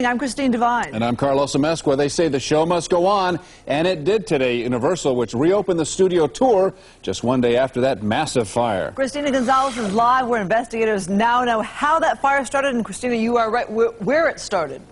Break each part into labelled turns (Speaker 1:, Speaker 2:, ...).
Speaker 1: I'm Christine Devine.
Speaker 2: And I'm Carlos Amesque, where they say the show must go on, and it did today. Universal, which reopened the Studio Tour just one day after that massive fire.
Speaker 1: Christina Gonzalez is live, where investigators now know how that fire started. And Christina, you are right where it started.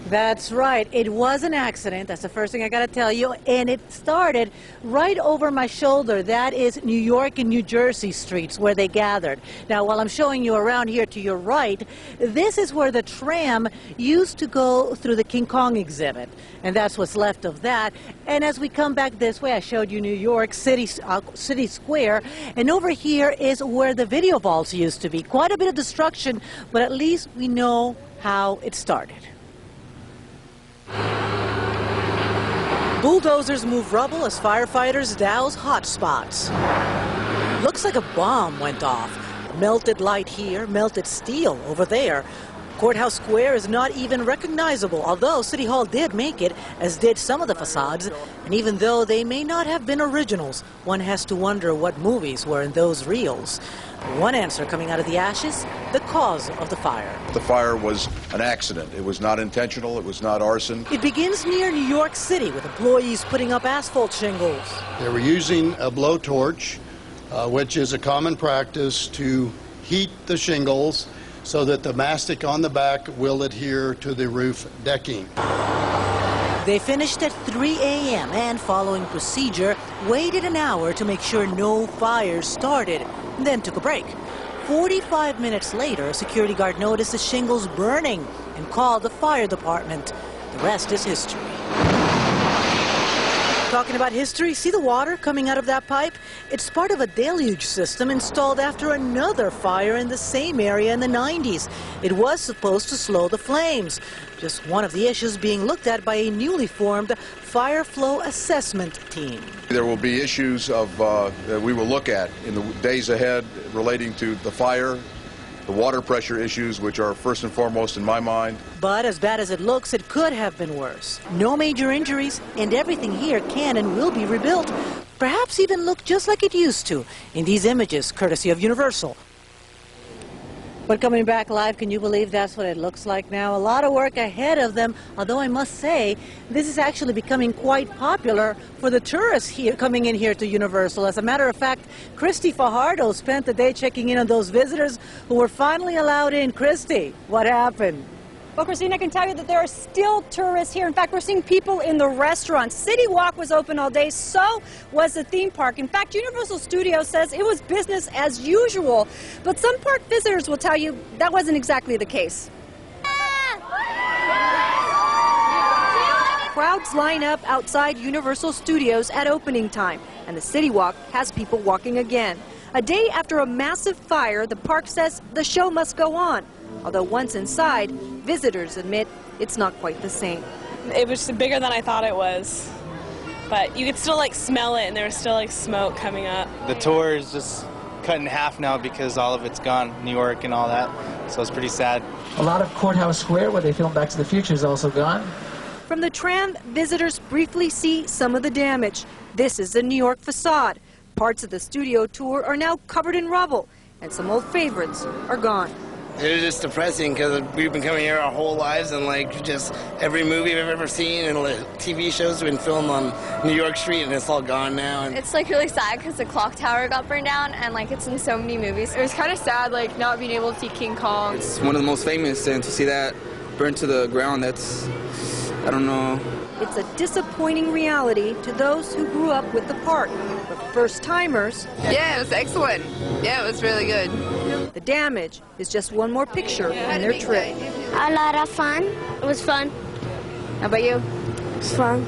Speaker 3: That's right. It was an accident. That's the first thing I got to tell you. And it started right over my shoulder. That is New York and New Jersey streets where they gathered. Now, while I'm showing you around here to your right, this is where the tram used to go through the King Kong exhibit. And that's what's left of that. And as we come back this way, I showed you New York City Square. And over here is where the video vaults used to be. Quite a bit of destruction, but at least we know how it started. Bulldozers move rubble as firefighters douse hot spots. Looks like a bomb went off. Melted light here, melted steel over there. Courthouse Square is not even recognizable, although City Hall did make it, as did some of the facades. And even though they may not have been originals, one has to wonder what movies were in those reels. One answer coming out of the ashes, the cause of the fire.
Speaker 4: The fire was an accident. It was not intentional. It was not arson.
Speaker 3: It begins near New York City with employees putting up asphalt shingles.
Speaker 5: They were using a blowtorch, which is a common practice to heat the shingles so that the mastic on the back will adhere to the roof decking.
Speaker 3: They finished at 3 a.m. and, following procedure, waited an hour to make sure no fires started, then took a break. 45 minutes later, a security guard noticed the shingles burning and called the fire department. The rest is history. Talking about history, see the water coming out of that pipe? It's part of a deluge system installed after another fire in the same area in the 90s. It was supposed to slow the flames. Just one of the issues being looked at by a newly formed fire flow assessment team.
Speaker 4: There will be issues that we will look at in the days ahead relating to the fire, the water pressure issues, which are first and foremost in my mind.
Speaker 3: But as bad as it looks, it could have been worse. No major injuries, and everything here can and will be rebuilt. Perhaps even look just like it used to in these images, courtesy of Universal. But coming back live, can you believe that's what it looks like now? A lot of work ahead of them, although I must say, this is actually becoming quite popular for the tourists here coming in here to Universal. As a matter of fact, Christy Fajardo spent the day checking in on those visitors who were finally allowed in. Christy, what happened?
Speaker 6: Well, Christine, I can tell you that there are still tourists here. In fact, we're seeing people in the restaurants. City Walk was open all day, so was the theme park. In fact, Universal Studios says it was business as usual. But some park visitors will tell you that wasn't exactly the case. Crowds line up outside Universal Studios at opening time, and the City Walk has people walking again. A day after a massive fire, the park says the show must go on. Although once inside, visitors admit it's not quite the same.
Speaker 7: It was bigger than I thought it was, but you could still smell it, and there was still smoke coming up.
Speaker 8: The tour is just cut in half now because all of it's gone, New York and all that, so it's pretty sad.
Speaker 9: A lot of Courthouse Square, where they filmed Back to the Future, is also gone.
Speaker 6: From the tram, visitors briefly see some of the damage. This is the New York facade. Parts of the Studio Tour are now covered in rubble, and some old favorites are gone.
Speaker 10: It was just depressing because we've been coming here our whole lives, and just every movie I've ever seen and TV shows have been filmed on New York Street, and it's all gone now. And
Speaker 11: it's really sad because the clock tower got burned down, and it's in so many movies. It was kind of sad not being able to see King Kong.
Speaker 12: It's one of the most famous, and to see that burned to the ground, that's, I don't know.
Speaker 6: It's a disappointing reality to those who grew up with the park. But first-timers...
Speaker 13: Yeah, it was excellent. Yeah, it was really good.
Speaker 6: The damage is just one more picture on their trip.
Speaker 14: A lot of fun. It was fun.
Speaker 6: How about you?
Speaker 14: It was fun.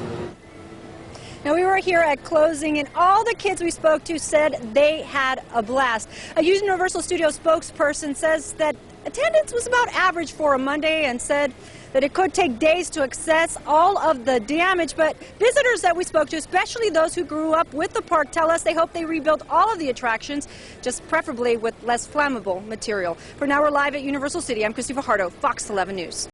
Speaker 6: Now, we were here at closing, and all the kids we spoke to said they had a blast. A Universal Studios spokesperson says that attendance was about average for a Monday, and said that it could take days to assess all of the damage. But visitors that we spoke to, especially those who grew up with the park, tell us they hope they rebuild all of the attractions, just preferably with less flammable material. For now, we're live at Universal City. I'm Christy Fajardo, Fox 11 News.